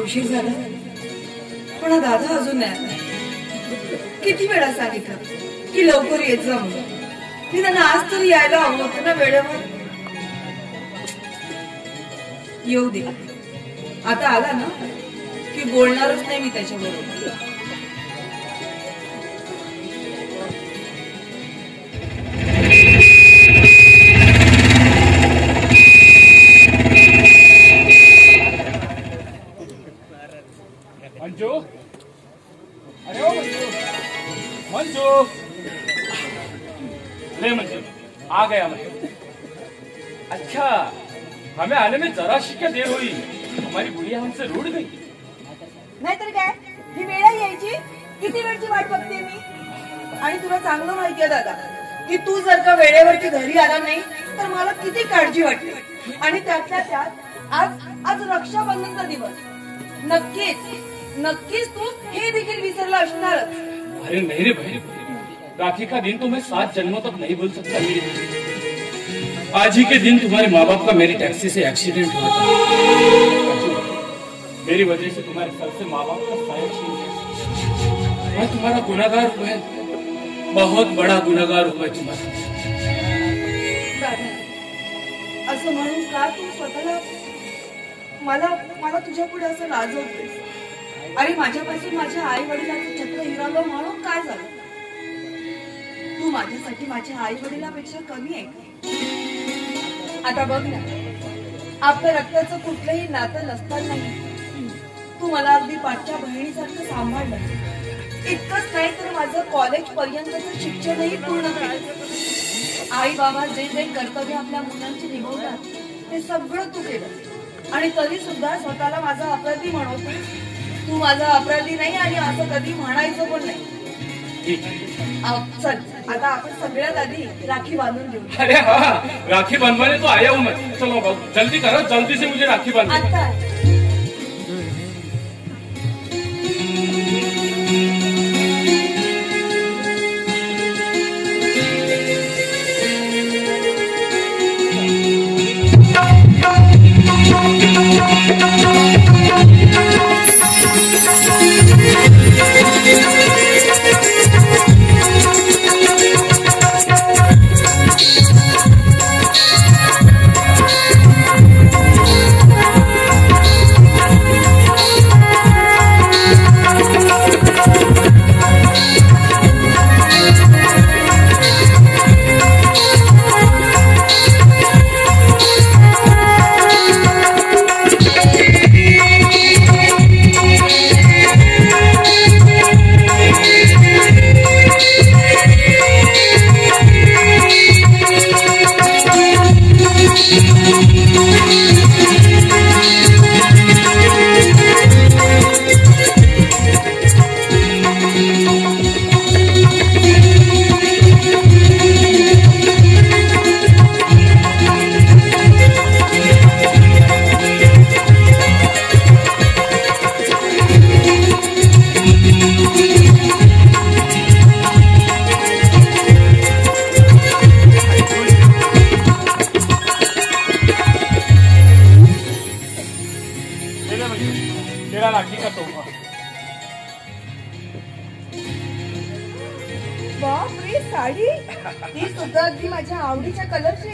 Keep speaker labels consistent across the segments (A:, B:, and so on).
A: उशीर झाला पण हा दादा अजून नाही आला. किती वेळा सांगितलं की लवकर येत जा म्हणून. मी त्यांना आज तरी यायला हवं होतं ना वेळेवर. येऊ दे, आता आला ना की बोलणारच नाही मी त्याच्याबरोबर.
B: मंजू, अरे ओ मंजू, मंजू, ले मंजू, आ गया मंजू. अच्छा, हमें आने में जरा सी क्या देर हुई, हमारी बुढ़िया हमसे रूठ गई.
A: नाहीतर काय, ही वेळ यायची. किती वेळची वाट बघते मी. आणि तुला चांगलं माहितीये दादा की तू जर का वेळेवरती घरी आला नाही तर मला किती काळजी वाटते. आणि त्यातल्या त्यात आज रक्षाबंधनचा दिवस. नक्कीच नक्कीच तू हे देखील विसरला असणार.
B: अरे नहीं रे भाई, राखी का दिन तो मैं 7 जन्मों तक नहीं भूल सकता. आज ही के दिन तुम्हारे माँ बाप का मेरी टैक्सी से एक्सीडेंट हुआ था. मेरी वजह से तुम्हारे सर से माँ बाप का साया छीन गया. मैं तुम्हारा गुनहगार हुआ, बहुत बड़ा गुनहगार हुआ तुम्हारा.
A: असं म्हणून का तू स्वतःला मला तुझ्या पुढे असं लाजवतेस. आणि माझ्यापासून माझ्या आई वडिलांचं छत्र हिरावलं म्हणून काय झालं. तू माझ्यासाठी माझ्या आई वडिलांपेक्षा कमी आहे. आता बघ ना, आपल्या रक्ताचं कुठलंही नातं नसतानाही तू मला अगदी पाठच्या बहिणीसारखं सांभाळलं. इतकंच नाही तर माझं कॉलेज पर्यंतचं शिक्षणही पूर्ण केलं. आई बाबा जे जे कर्तव्य आपल्या मुलांची निभवतात ते सगळं तू केलं. आणि तरी सुद्धा स्वतःला माझा अपराधी म्हणवतो. तू माझा अपराधी नाही आणि असं कधी म्हणायचं पण नाही. चल, आता आपण सगळ्यात आधी राखी बांधून घेऊ.
B: अरे हाँ, राखी बांधवाने तो आया हूँ मैं. चलो बाबू, जल्दी करो, जल्दी से मुझे राखी बांधो.
A: आता
B: राखी का तोहफा.
A: बापरे, साडी ती सुद्धा अगदी माझ्या आवडीच्या कलरची.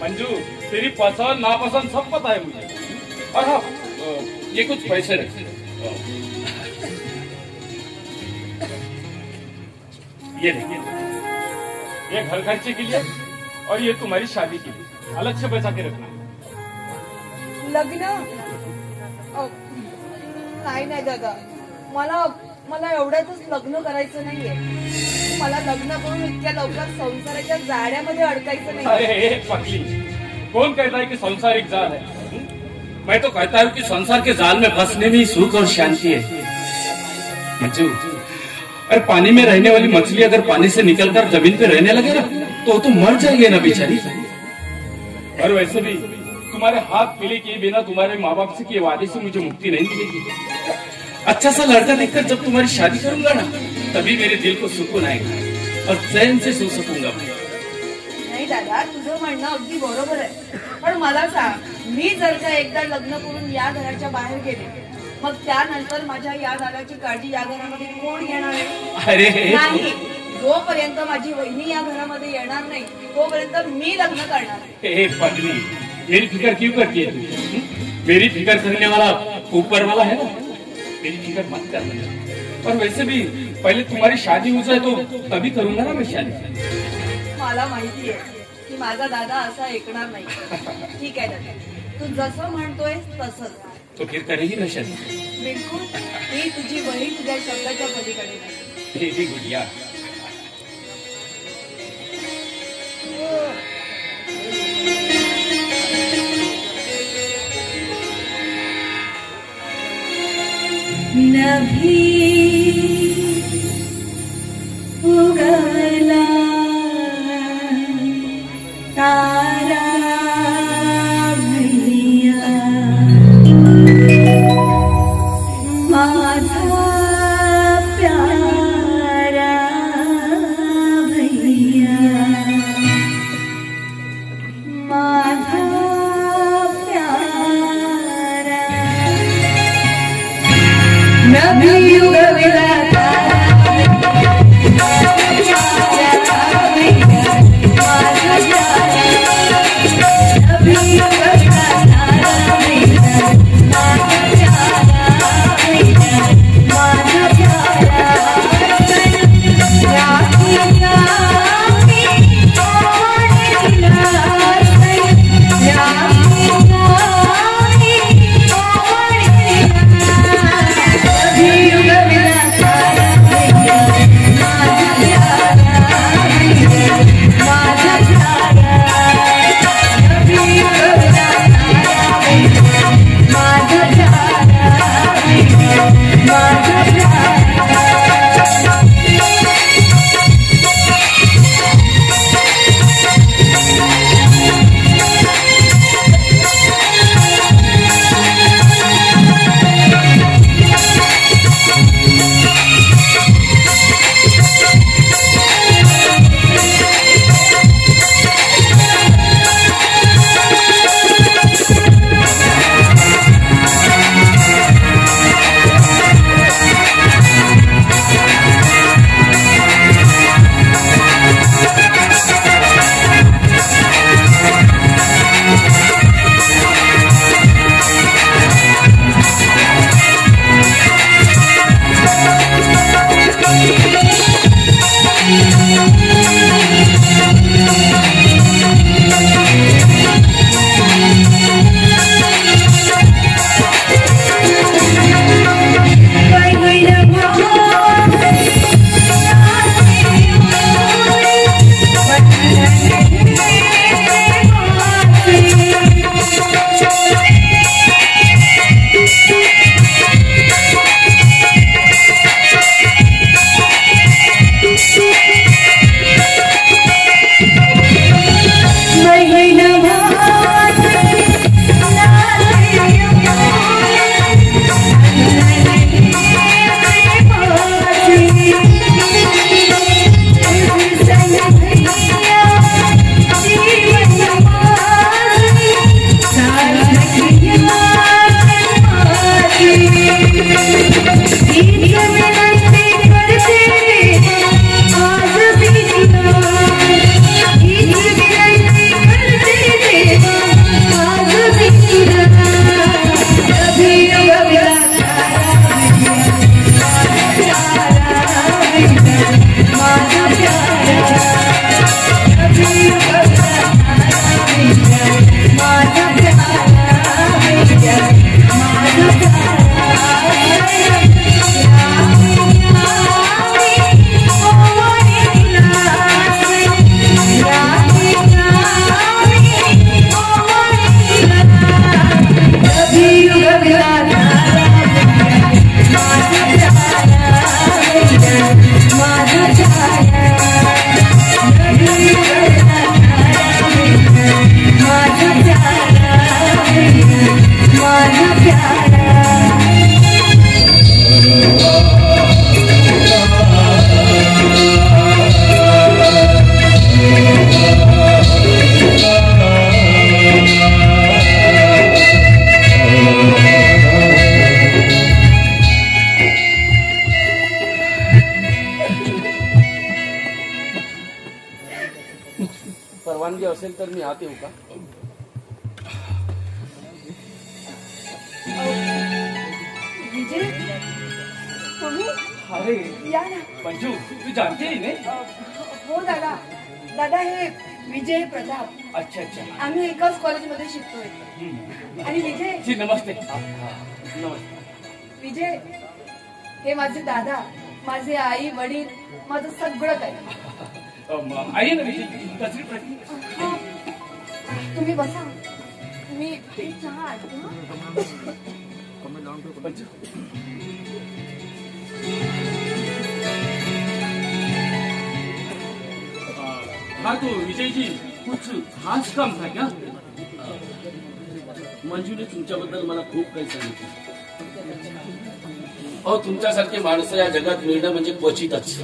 B: मंजू, तेरी पसंद नापसंद सब पता है मुझे. और हाँ, ये कुछ पैसे रख. ये घर खर्चे के लिए और ये तुम्हारी शादी के लिए अलग से बचा के रखना.
A: लग्न नाही दादा, मला एवढ्यातच लग्न करायचं नाहीये. मला लग्न करून इतक्या लवकर संसाराच्या जाळ्यामध्ये अडकायचं नाही.
B: अरे पगली, कौन कहता है कि संसार एक जाल है? मैं तो कहता हूँ कि संसार के जाल में फंसने में सुख और शांति है. मंजू, अरे पानी में रहने वाली मछली अगर पानी से निकलकर जमीन पे रहने लगे ना तो मर जाएगी ना बेचारी. और वैसे भी तुम्हारे हाथ पीले किए बिना तुम्हारे माँ बाप से किए वादे से मुझे मुक्ति नहीं मिलेगी. अच्छा सा लड़का देखकर जब तुम्हारी शादी करूंगा ना तभी मेरे दिल को सुकून आएगा और चैन से सो सकूंगा.
A: नाही दादा, तुझं म्हणणं अगदी बरोबर आहे. पण मला सांग, मी जर का एकदा लग्न करून या घराच्या बाहेर गेले मग त्यानंतर माझ्या या दादाची काळजी या घरामध्ये कोण घेणार आहे?
B: अरे
A: नाही, जोपर्यंत माझी वहिनी या घरामध्ये येणार नाही तोपर्यंत मी लग्न करणार आहे.
B: हे पत्नी, मेरी फिक्र क्यों करती है तू? मेरी फिक्र करने वाला ऊपर वाला है ना, मेरी फिक्र मत करना. और वैसे भी पहले तुम्हारी शादी हो जाए तो तभी करूंगा ना मैं शादी.
A: मला माहिती आहे की माझा दादा असा ऐकणार नाही. ठीक आहे दादा, तू जसं म्हणतोय तसंच.
B: तो फिर करेगी ना शादी?
A: बिलकुल. ही तुझी बहीण तुझ्या शब्दाच्या पलीकडे नाही.
B: हे गुडिया,
A: नभी उगला तारा भैया माझा प्यारा भैया माझा प्यारा नभी
C: परवानगी असेल तर मी आत येऊ का?
A: विजय, तुम्ही
B: अरे
A: या ना.
B: मंजू, तू जानते ही नहीं?
A: हो दादा. दादा हे विजय प्रताप.
B: अच्छा अच्छा.
A: आम्ही एकाच कॉलेजमध्ये शिकतोय. आणि विजय.
B: जी नमस्ते. नमस्ते.
A: विजय, हे माझे दादा, माझे आई वडील, माझं सगळं काही.
B: आइए ना विजय, तशरीफ रखिए.
A: तुम्ही बसा, मी चहा आणते.
B: मंजू, हाँ तो विजय जी कुछ खास काम था क्या?
C: मंजूने तुमच्याबद्दल मला खूप काही सांगितलं. अहो, तुमच्यासारखे माणसं या जगात मिळणं म्हणजे क्वचितच.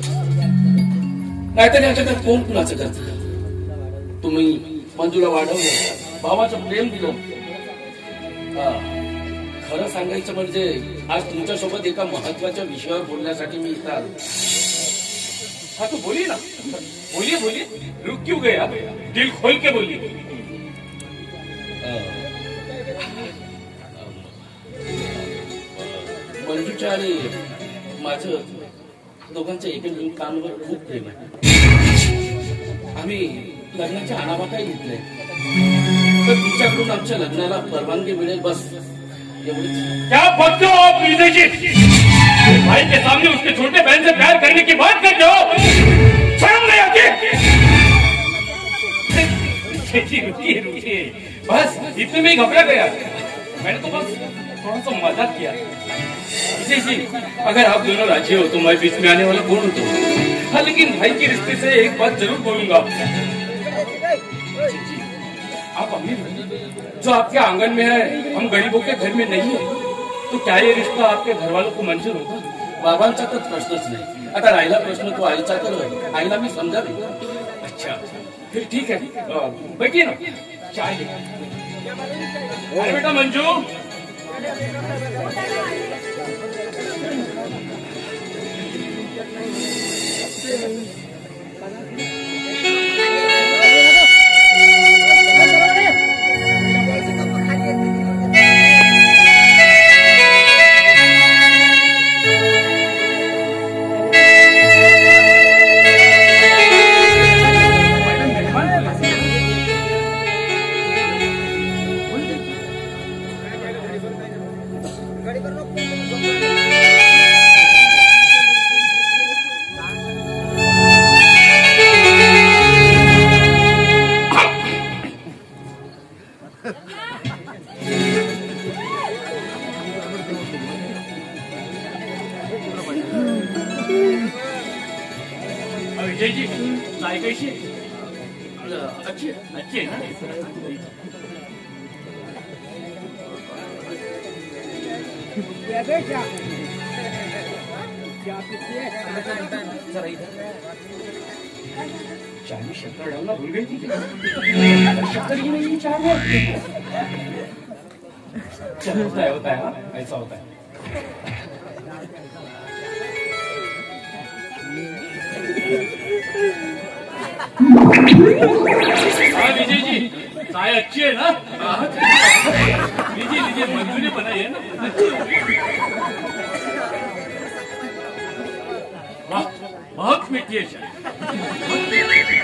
C: नाहीतर या जगात कोण कुणाचं करत. तुम्ही मंजूला वाढवलं, भावाचं प्रेम दिलं. खरं सांगायचं म्हणजे आज तुमच्यासोबत एका महत्वाच्या विषयावर बोलण्यासाठी मी इथं आलो.
B: हाँ तो बोलिए ना, बोलिए बोलिए, रुक क्यों गया? दिल खोल के बोलिए.
C: मंजूच्या आणि माझं दोघांच्या एकमेकांवर खूप प्रेम आहे. आम्ही लग्नाच्या आणाबाटाही घेतलंय. तर तुमच्याकडून आमच्या लग्नाला परवानगी मिळेल, बस एवढीच.
B: क्या बोलते हो आप विजय जी? भाई के सामने उसके छोटे बहन से प्यार करने की बात करते हो? शर्म नहीं आती? रुकिए रुकिए, बस इतने में ही घबरा गया. मैंने तो बस थोड़ा सा मजाक किया. विजय जी, अगर आप दोनों राजी हो तो मैं बीच में आने वाला कौन हूँ? हाँ, लेकिन भाई के रिश्ते से एक बात जरूर बोलूंगा आपसे. आप अमीर हो, जो आपके आंगन में है, हम गरीबों के घर में नहीं है. तो क्या ये रिश्ता आपके घर वालों को मंजूर होगा?
C: बाबांचा तर प्रश्नच नाही. आता राहिला प्रश्न तो आईचा, तर आईला मी समजावी.
B: अच्छा, फिर ठीक है, बैठिए ना, चाय लेकर. अरे बेटा मंजू, विजय जी, चाय कैसी है? अच्छी है, अच्छी है ना? चाय में शक्कर डालना भूल गई थी. शक्कर ही नहीं चाय में. चलो, होता है हाँ, ऐसा होता है. हाँ विजय जी, चाय अच्छी है ना? लीजिए लीजिए, मंजू ने बनाई है ना. वाह, बहुत मीठी है चाय. बहुत मीठी.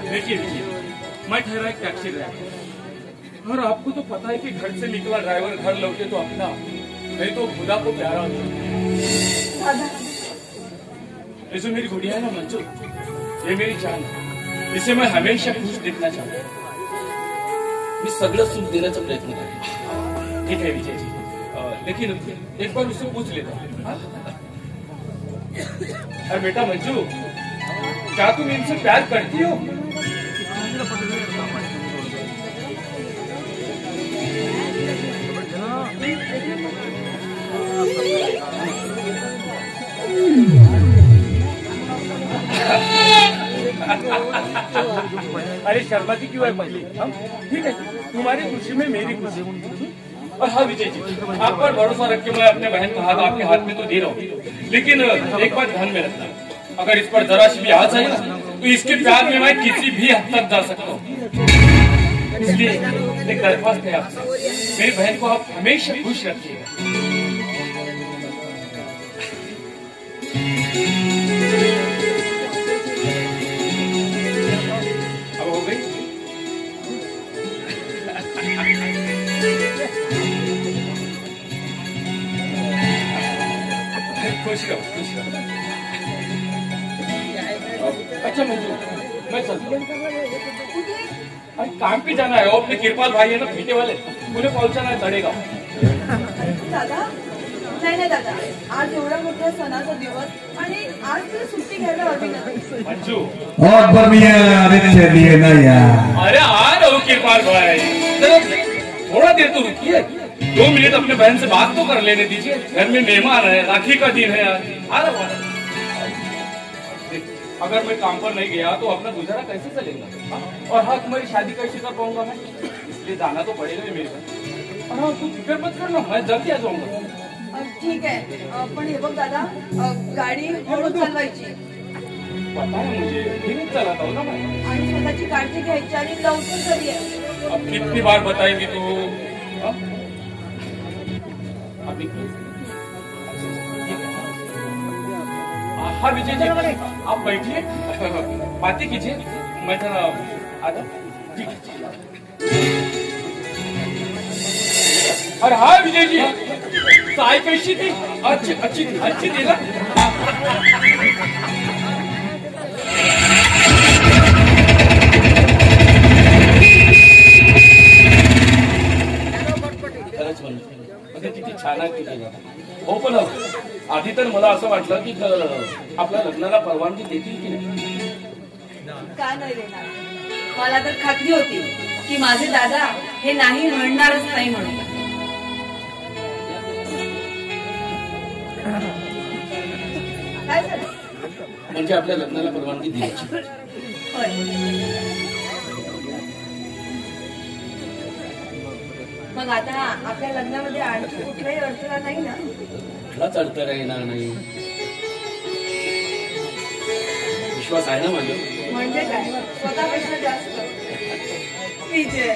B: देखिए, मैं ठहरा एक टैक्सी ड्राइवर, और आपको तो पता है कि घर से निकला ड्राइवर घर लौटे तो अपना, नहीं तो खुदा को प्यारा होता. ये जो मेरी गुड़िया है ना मंजू, ये मेरी जान है. इसे मैं हमेशा खुश देखना चाहता हूँ.
C: मी सगळं सुख देण्याचा प्रयत्न करेन.
B: ठीक है विजय जी, लेकिन एक बार उससे पूछ लेता हूँ. अरे बेटा मंजू, क्या तुम इनसे प्यार करती हो? अरे शर्मा जी क्यों है पहले? ठीक है, तुम्हारी खुशी में मेरी खुशी। और हाँ विजय जी, आप पर भरोसा रख के मैं अपने बहन का हाथ आपके हाथ में तो दे रहा हूँ, लेकिन एक बात ध्यान में रखना, अगर इस पर जरा सी भी आ जाए ना तो इसके प्यार में मैं किसी भी हद तक जा सकता हूँ। इसलिए एक दरख्वास्त है आपसे, मेरी बहन को आप हमेशा खुश रखिएगा। अब हो गई? खुश रहो, खुश रहो। अच्छा मंजू, मैं चलता हूँ। अरे काम पे जाना है, अपने कृपाल भाई है ना फीटे वाले, उन्हें पहुंचाना है चढ़ेगा।
A: दादा नाही दादा, आज एवढा मोठा सणाचा दिवस आणि आज तुला सुट्टी घ्यायला हवी ना
B: मंजू।
D: और लिए ना यार।
B: अरे आ रहा हूँ कृपाल भाई, चलो थोड़ा देर तो रुकिए, 2 मिनट अपने बहन से बात तो कर लेने दीजिए। घर में मेहमान है, राखी का दिन है यार। आ रहा हूँ। अगर मैं काम पर नहीं गया तो अपना गुजारा कैसे चलेगा? और हाँ, तुम्हारी शादी कैसे कर पाऊंगा मैं? इसलिए जाना तो पड़ेगा ही मेरे पास। और हाँ, तू फिक्र मत करना, मैं जल्दी आ जाऊंगा।
A: ठीक आहे, पण हे बघ दादा, गाडी हळू चालवायची
B: पता है मुझे, धीरे चलाता हूँ ना मैं।
A: आणि स्वतःची काळजी घ्यायची आणि लवकर घरी ये।
B: अब कितनी बार बताएगी तू? अभी हाँ विजय जी, आप बैठिए, बातें कीजिए, मैं जरा आता। ठीक है। अरे हाँ विजय जी, चाय कैसी थी? अच्छी अच्छी थी, अच्छी थी ना? खरंच म्हणजे किती छान आहे तुझी. हो पण आधी तर मला असं वाटलं की आपल्या लग्नाला परवानगी देतील की नाही.
A: का नाही देणार? मला तर खात्री होती की माझे दादा हे नाही म्हणणारच नाही म्हणून. काय झालं?
C: म्हणजे आपल्या लग्नाला परवानगी द्यायची.
A: होय. मग आता आपल्या लग्नामध्ये आणखी कुठलाही अडथळा नाही ना?
C: कुठलाच अडथळा येणार नाही. विश्वास आहे ना माझ्या?
A: म्हणजे काय? स्वतःपेक्षा जास्त. विजय